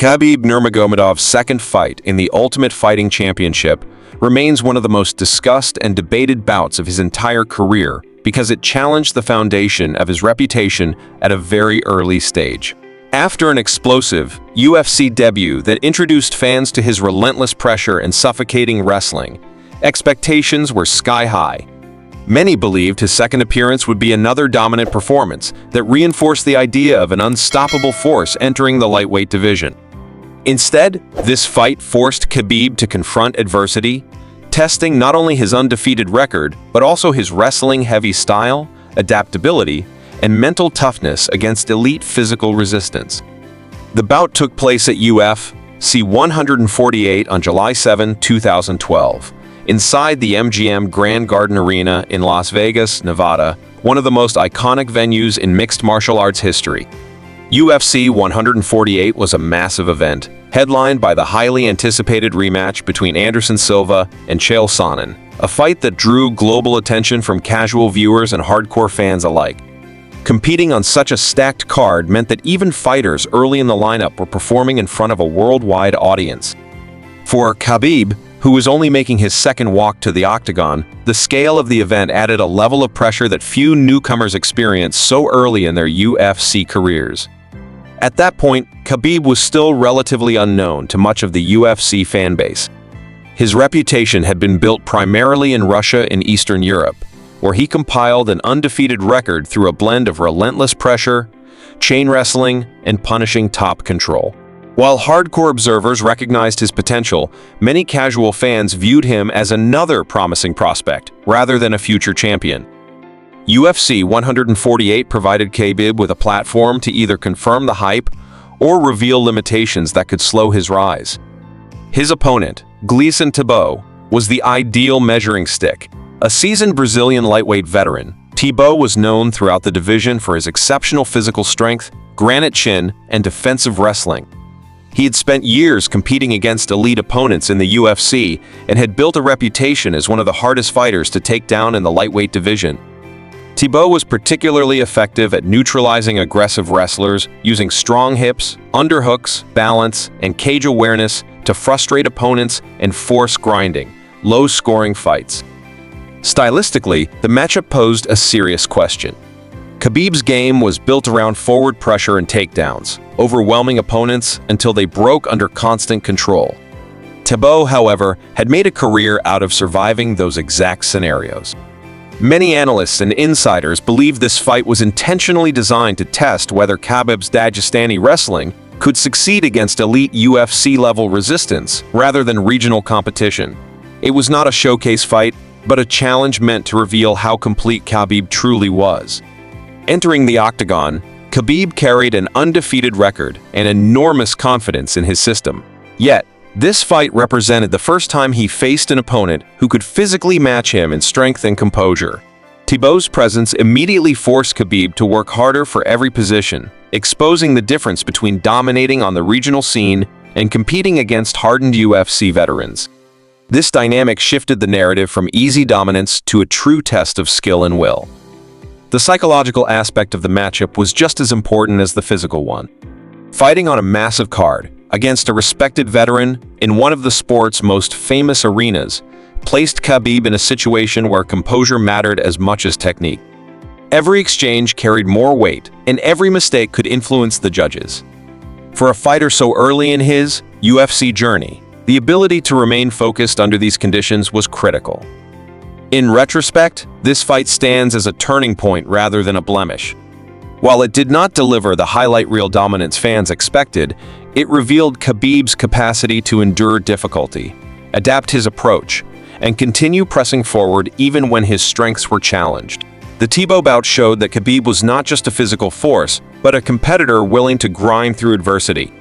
Khabib Nurmagomedov's second fight in the Ultimate Fighting Championship remains one of the most discussed and debated bouts of his entire career because it challenged the foundation of his reputation at a very early stage. After an explosive UFC debut that introduced fans to his relentless pressure and suffocating wrestling, expectations were sky-high. Many believed his second appearance would be another dominant performance that reinforced the idea of an unstoppable force entering the lightweight division. Instead, this fight forced Khabib to confront adversity, testing not only his undefeated record, but also his wrestling-heavy style, adaptability, and mental toughness against elite physical resistance. The bout took place at UFC 148 on July 7, 2012, inside the MGM Grand Garden Arena in Las Vegas, Nevada, one of the most iconic venues in mixed martial arts history. UFC 148 was a massive event, headlined by the highly anticipated rematch between Anderson Silva and Chael Sonnen, a fight that drew global attention from casual viewers and hardcore fans alike. Competing on such a stacked card meant that even fighters early in the lineup were performing in front of a worldwide audience. For Khabib, who was only making his second walk to the octagon, the scale of the event added a level of pressure that few newcomers experienced so early in their UFC careers. At that point, Khabib was still relatively unknown to much of the UFC fanbase. His reputation had been built primarily in Russia and Eastern Europe, where he compiled an undefeated record through a blend of relentless pressure, chain wrestling, and punishing top control. While hardcore observers recognized his potential, many casual fans viewed him as another promising prospect, rather than a future champion. UFC 148 provided Khabib with a platform to either confirm the hype or reveal limitations that could slow his rise. His opponent, Gleison Tibau, was the ideal measuring stick. A seasoned Brazilian lightweight veteran, Tibau was known throughout the division for his exceptional physical strength, granite chin, and defensive wrestling. He had spent years competing against elite opponents in the UFC and had built a reputation as one of the hardest fighters to take down in the lightweight division. Tibau was particularly effective at neutralizing aggressive wrestlers, using strong hips, underhooks, balance, and cage awareness to frustrate opponents and force grinding, low-scoring fights. Stylistically, the matchup posed a serious question. Khabib's game was built around forward pressure and takedowns, overwhelming opponents until they broke under constant control. Tibau, however, had made a career out of surviving those exact scenarios. Many analysts and insiders believe this fight was intentionally designed to test whether Khabib's Dagestani wrestling could succeed against elite UFC-level resistance rather than regional competition. It was not a showcase fight, but a challenge meant to reveal how complete Khabib truly was. Entering the octagon, Khabib carried an undefeated record and enormous confidence in his system. Yet, this fight represented the first time he faced an opponent who could physically match him in strength and composure. Tibau's presence immediately forced Khabib to work harder for every position, exposing the difference between dominating on the regional scene and competing against hardened UFC veterans. This dynamic shifted the narrative from easy dominance to a true test of skill and will. The psychological aspect of the matchup was just as important as the physical one. Fighting on a massive card, against a respected veteran in one of the sport's most famous arenas, placed Khabib in a situation where composure mattered as much as technique. Every exchange carried more weight, and every mistake could influence the judges. For a fighter so early in his UFC journey, the ability to remain focused under these conditions was critical. In retrospect, this fight stands as a turning point rather than a blemish. While it did not deliver the highlight reel dominance fans expected, it revealed Khabib's capacity to endure difficulty, adapt his approach, and continue pressing forward even when his strengths were challenged. The Tibau bout showed that Khabib was not just a physical force, but a competitor willing to grind through adversity.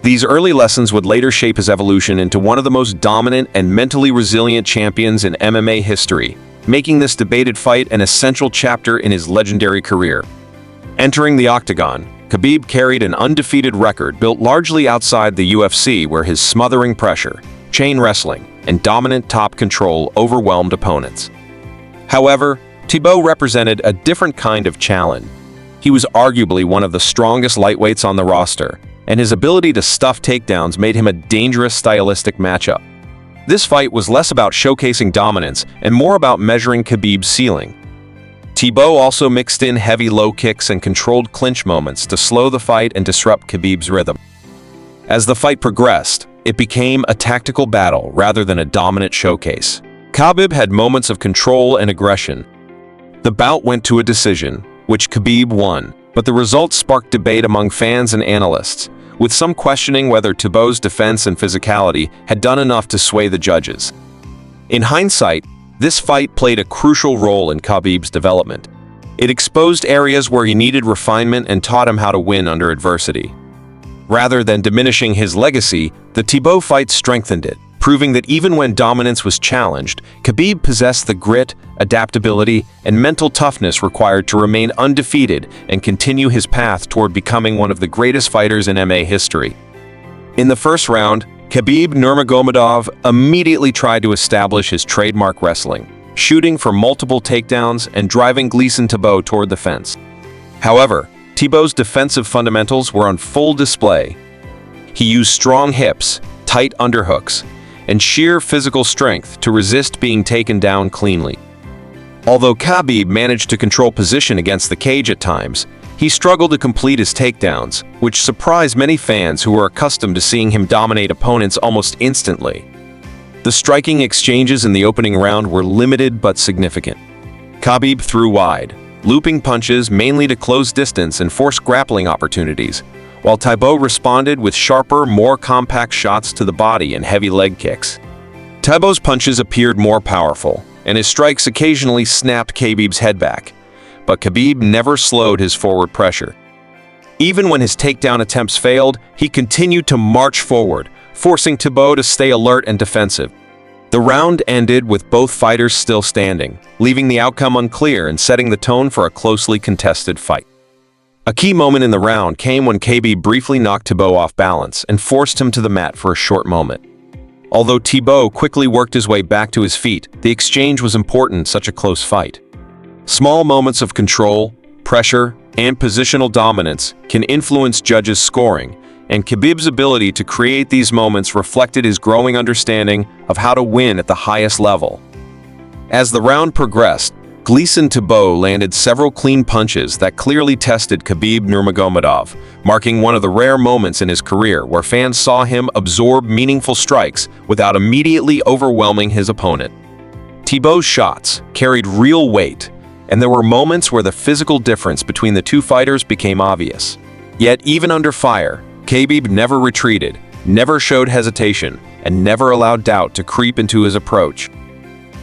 These early lessons would later shape his evolution into one of the most dominant and mentally resilient champions in MMA history, making this debated fight an essential chapter in his legendary career. Entering the octagon, Khabib carried an undefeated record built largely outside the UFC, where his smothering pressure, chain wrestling, and dominant top control overwhelmed opponents. However, Tibau represented a different kind of challenge. He was arguably one of the strongest lightweights on the roster, and his ability to stuff takedowns made him a dangerous stylistic matchup. This fight was less about showcasing dominance and more about measuring Khabib's ceiling. Tibau also mixed in heavy low kicks and controlled clinch moments to slow the fight and disrupt Khabib's rhythm. As the fight progressed, it became a tactical battle rather than a dominant showcase. Khabib had moments of control and aggression. The bout went to a decision, which Khabib won, but the results sparked debate among fans and analysts, with some questioning whether Tibau's defense and physicality had done enough to sway the judges. In hindsight, this fight played a crucial role in Khabib's development. It exposed areas where he needed refinement and taught him how to win under adversity. Rather than diminishing his legacy, the Tibau fight strengthened it, proving that even when dominance was challenged, Khabib possessed the grit, adaptability, and mental toughness required to remain undefeated and continue his path toward becoming one of the greatest fighters in MMA history. In the first round, Khabib Nurmagomedov immediately tried to establish his trademark wrestling, shooting for multiple takedowns and driving Gleison Tibau toward the fence. However, Tibau's defensive fundamentals were on full display. He used strong hips, tight underhooks, and sheer physical strength to resist being taken down cleanly. Although Khabib managed to control position against the cage at times, he struggled to complete his takedowns, which surprised many fans who were accustomed to seeing him dominate opponents almost instantly. The striking exchanges in the opening round were limited but significant. Khabib threw wide, looping punches mainly to close distance and force grappling opportunities, while Tibau responded with sharper, more compact shots to the body and heavy leg kicks. Tibau's punches appeared more powerful, and his strikes occasionally snapped Khabib's head back, but Khabib never slowed his forward pressure. Even when his takedown attempts failed, he continued to march forward, forcing Tibau to stay alert and defensive. The round ended with both fighters still standing, leaving the outcome unclear and setting the tone for a closely contested fight. A key moment in the round came when Khabib briefly knocked Tibau off balance and forced him to the mat for a short moment. Although Tibau quickly worked his way back to his feet, the exchange was important in such a close fight. Small moments of control, pressure, and positional dominance can influence judges' scoring, and Khabib's ability to create these moments reflected his growing understanding of how to win at the highest level. As the round progressed, Gleison Tibau landed several clean punches that clearly tested Khabib Nurmagomedov, marking one of the rare moments in his career where fans saw him absorb meaningful strikes without immediately overwhelming his opponent. Tibau's shots carried real weight, and there were moments where the physical difference between the two fighters became obvious. Yet even under fire, Khabib never retreated, never showed hesitation, and never allowed doubt to creep into his approach.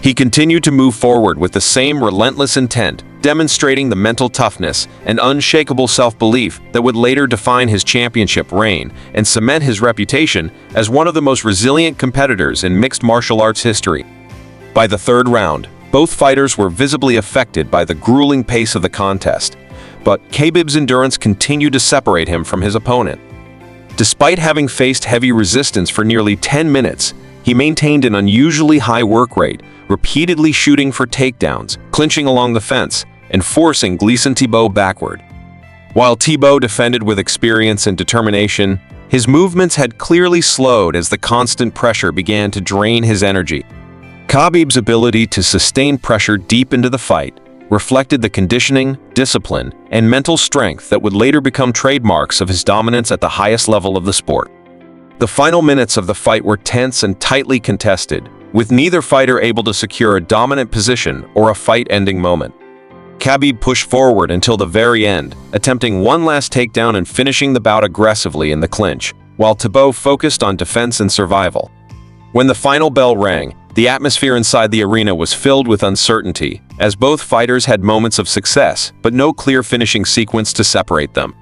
He continued to move forward with the same relentless intent, demonstrating the mental toughness and unshakable self-belief that would later define his championship reign and cement his reputation as one of the most resilient competitors in mixed martial arts history. By the third round, both fighters were visibly affected by the grueling pace of the contest, but Khabib's endurance continued to separate him from his opponent. Despite having faced heavy resistance for nearly 10 minutes, he maintained an unusually high work rate, repeatedly shooting for takedowns, clinching along the fence, and forcing Gleison Tibau backward. While Tibau defended with experience and determination, his movements had clearly slowed as the constant pressure began to drain his energy. Khabib's ability to sustain pressure deep into the fight reflected the conditioning, discipline, and mental strength that would later become trademarks of his dominance at the highest level of the sport. The final minutes of the fight were tense and tightly contested, with neither fighter able to secure a dominant position or a fight-ending moment. Khabib pushed forward until the very end, attempting one last takedown and finishing the bout aggressively in the clinch, while Tibau focused on defense and survival. When the final bell rang, the atmosphere inside the arena was filled with uncertainty, as both fighters had moments of success, but no clear finishing sequence to separate them.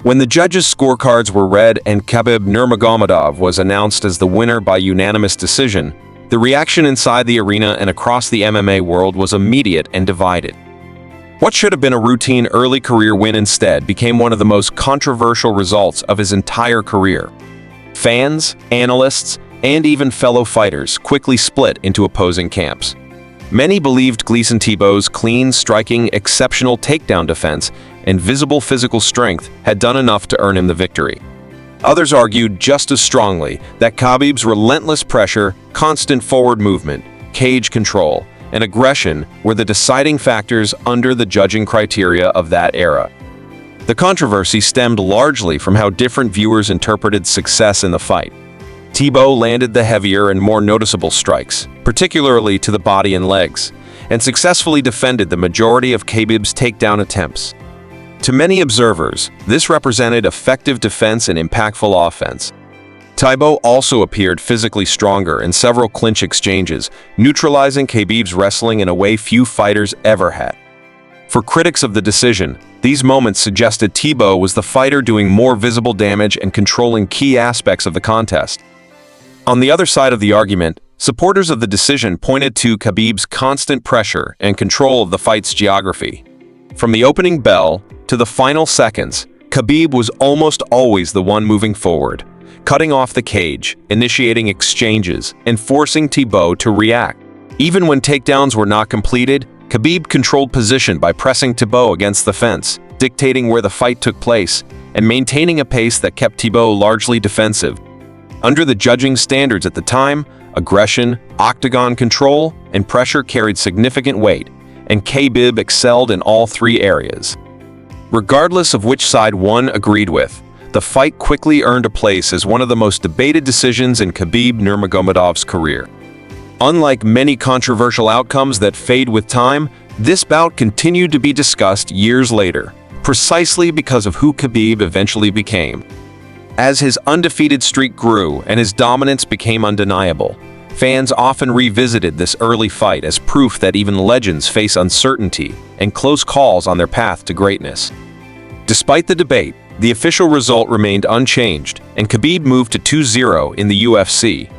When the judges' scorecards were read and Khabib Nurmagomedov was announced as the winner by unanimous decision, the reaction inside the arena and across the MMA world was immediate and divided. What should have been a routine early career win instead became one of the most controversial results of his entire career. Fans, analysts, and even fellow fighters quickly split into opposing camps. Many believed Gleison Tibau's clean striking, exceptional takedown defense, and visible physical strength had done enough to earn him the victory. Others argued just as strongly that Khabib's relentless pressure, constant forward movement, cage control, and aggression were the deciding factors under the judging criteria of that era. The controversy stemmed largely from how different viewers interpreted success in the fight. Tibau landed the heavier and more noticeable strikes, particularly to the body and legs, and successfully defended the majority of Khabib's takedown attempts. To many observers, this represented effective defense and impactful offense. Tibau also appeared physically stronger in several clinch exchanges, neutralizing Khabib's wrestling in a way few fighters ever had. For critics of the decision, these moments suggested Tibau was the fighter doing more visible damage and controlling key aspects of the contest. On the other side of the argument, supporters of the decision pointed to Khabib's constant pressure and control of the fight's geography. From the opening bell to the final seconds, Khabib was almost always the one moving forward, cutting off the cage, initiating exchanges, and forcing Tibau to react. Even when takedowns were not completed, Khabib controlled position by pressing Tibau against the fence, dictating where the fight took place, and maintaining a pace that kept Tibau largely defensive. Under the judging standards at the time, aggression, octagon control, and pressure carried significant weight, and Khabib excelled in all three areas. Regardless of which side one agreed with, the fight quickly earned a place as one of the most debated decisions in Khabib Nurmagomedov's career. Unlike many controversial outcomes that fade with time, this bout continued to be discussed years later, precisely because of who Khabib eventually became. As his undefeated streak grew and his dominance became undeniable, fans often revisited this early fight as proof that even legends face uncertainty and close calls on their path to greatness. Despite the debate, the official result remained unchanged, and Khabib moved to 2-0 in the UFC.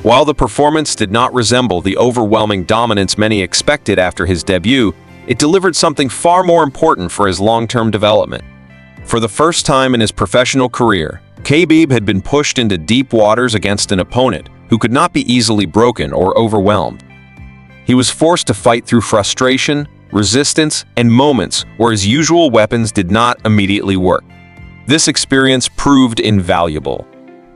While the performance did not resemble the overwhelming dominance many expected after his debut, it delivered something far more important for his long-term development. For the first time in his professional career, Khabib had been pushed into deep waters against an opponent who could not be easily broken or overwhelmed. He was forced to fight through frustration, resistance, and moments where his usual weapons did not immediately work. This experience proved invaluable.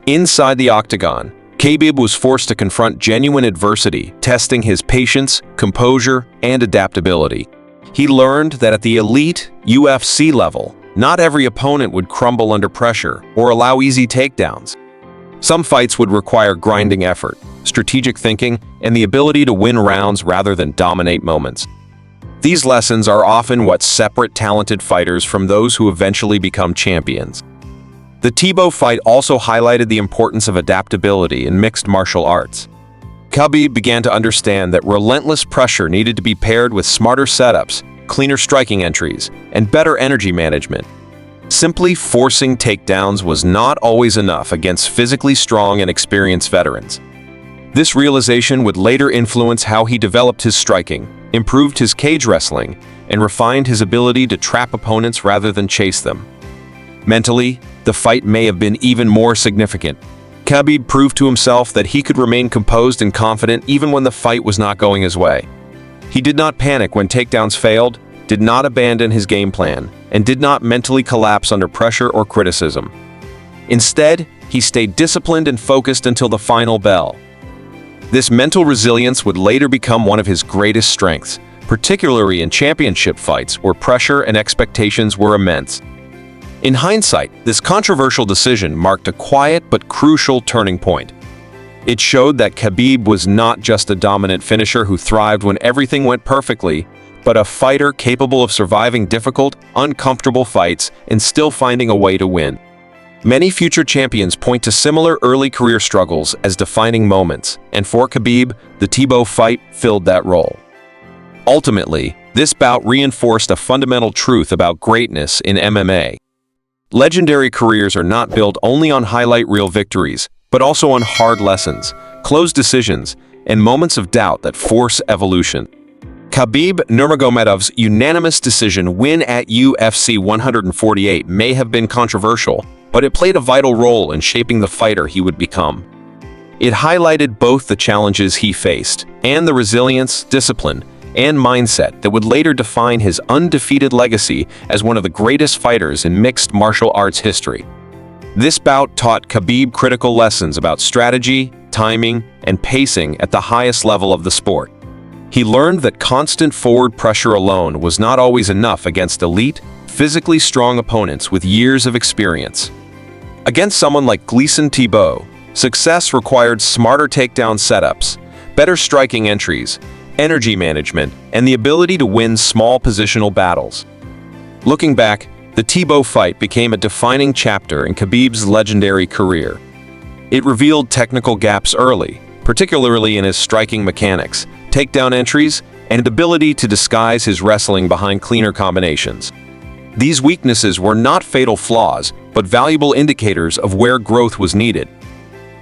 Inside the octagon, Khabib was forced to confront genuine adversity, testing his patience, composure, and adaptability. He learned that at the elite UFC level, not every opponent would crumble under pressure or allow easy takedowns. Some fights would require grinding effort, strategic thinking, and the ability to win rounds rather than dominate moments. These lessons are often what separate talented fighters from those who eventually become champions. The Tibau fight also highlighted the importance of adaptability in mixed martial arts. Khabib began to understand that relentless pressure needed to be paired with smarter setups, cleaner striking entries, and better energy management. Simply forcing takedowns was not always enough against physically strong and experienced veterans. This realization would later influence how he developed his striking, improved his cage wrestling, and refined his ability to trap opponents rather than chase them. Mentally, the fight may have been even more significant. Khabib proved to himself that he could remain composed and confident even when the fight was not going his way. He did not panic when takedowns failed, did not abandon his game plan, and did not mentally collapse under pressure or criticism. Instead, he stayed disciplined and focused until the final bell. This mental resilience would later become one of his greatest strengths, particularly in championship fights where pressure and expectations were immense. In hindsight, this controversial decision marked a quiet but crucial turning point. It showed that Khabib was not just a dominant finisher who thrived when everything went perfectly, but a fighter capable of surviving difficult, uncomfortable fights and still finding a way to win. Many future champions point to similar early career struggles as defining moments, and for Khabib, the Tibau fight filled that role. Ultimately, this bout reinforced a fundamental truth about greatness in MMA. Legendary careers are not built only on highlight reel victories, but also on hard lessons, close decisions, and moments of doubt that force evolution. Khabib Nurmagomedov's unanimous decision win at UFC 148 may have been controversial, but it played a vital role in shaping the fighter he would become. It highlighted both the challenges he faced and the resilience, discipline, and mindset that would later define his undefeated legacy as one of the greatest fighters in mixed martial arts history. This bout taught Khabib critical lessons about strategy, timing, and pacing at the highest level of the sport. He learned that constant forward pressure alone was not always enough against elite, physically strong opponents with years of experience. Against someone like Gleison Tibau, success required smarter takedown setups, better striking entries, energy management, and the ability to win small positional battles. Looking back, the Tibau fight became a defining chapter in Khabib's legendary career. It revealed technical gaps early, particularly in his striking mechanics, takedown entries, and ability to disguise his wrestling behind cleaner combinations. These weaknesses were not fatal flaws, but valuable indicators of where growth was needed.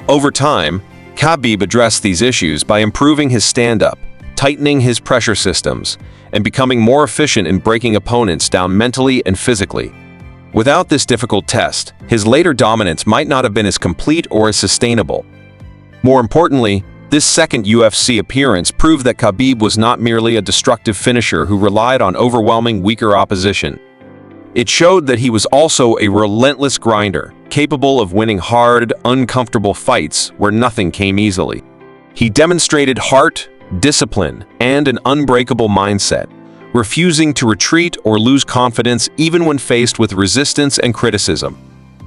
Over time, Khabib addressed these issues by improving his stand-up, tightening his pressure systems, and becoming more efficient in breaking opponents down mentally and physically. Without this difficult test, his later dominance might not have been as complete or as sustainable. More importantly, this second UFC appearance proved that Khabib was not merely a destructive finisher who relied on overwhelming weaker opposition. It showed that he was also a relentless grinder, capable of winning hard, uncomfortable fights where nothing came easily. He demonstrated heart, discipline, and an unbreakable mindset, refusing to retreat or lose confidence even when faced with resistance and criticism.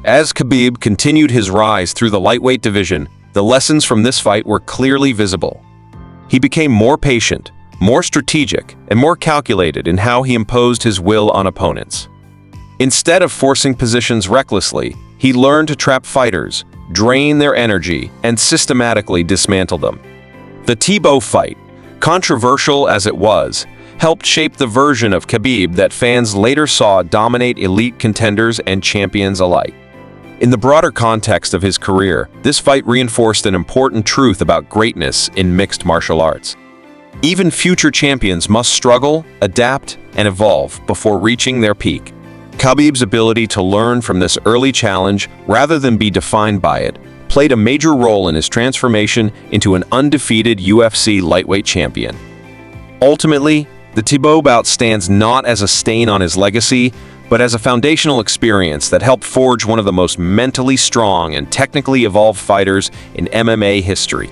As Khabib continued his rise through the lightweight division, the lessons from this fight were clearly visible. He became more patient, more strategic, and more calculated in how he imposed his will on opponents. Instead of forcing positions recklessly, he learned to trap fighters, drain their energy, and systematically dismantle them. The Tibau fight, controversial as it was, helped shape the version of Khabib that fans later saw dominate elite contenders and champions alike. In the broader context of his career, this fight reinforced an important truth about greatness in mixed martial arts. Even future champions must struggle, adapt, and evolve before reaching their peak. Khabib's ability to learn from this early challenge rather than be defined by it played a major role in his transformation into an undefeated UFC lightweight champion. Ultimately, the Tibau bout stands not as a stain on his legacy, but as a foundational experience that helped forge one of the most mentally strong and technically evolved fighters in MMA history.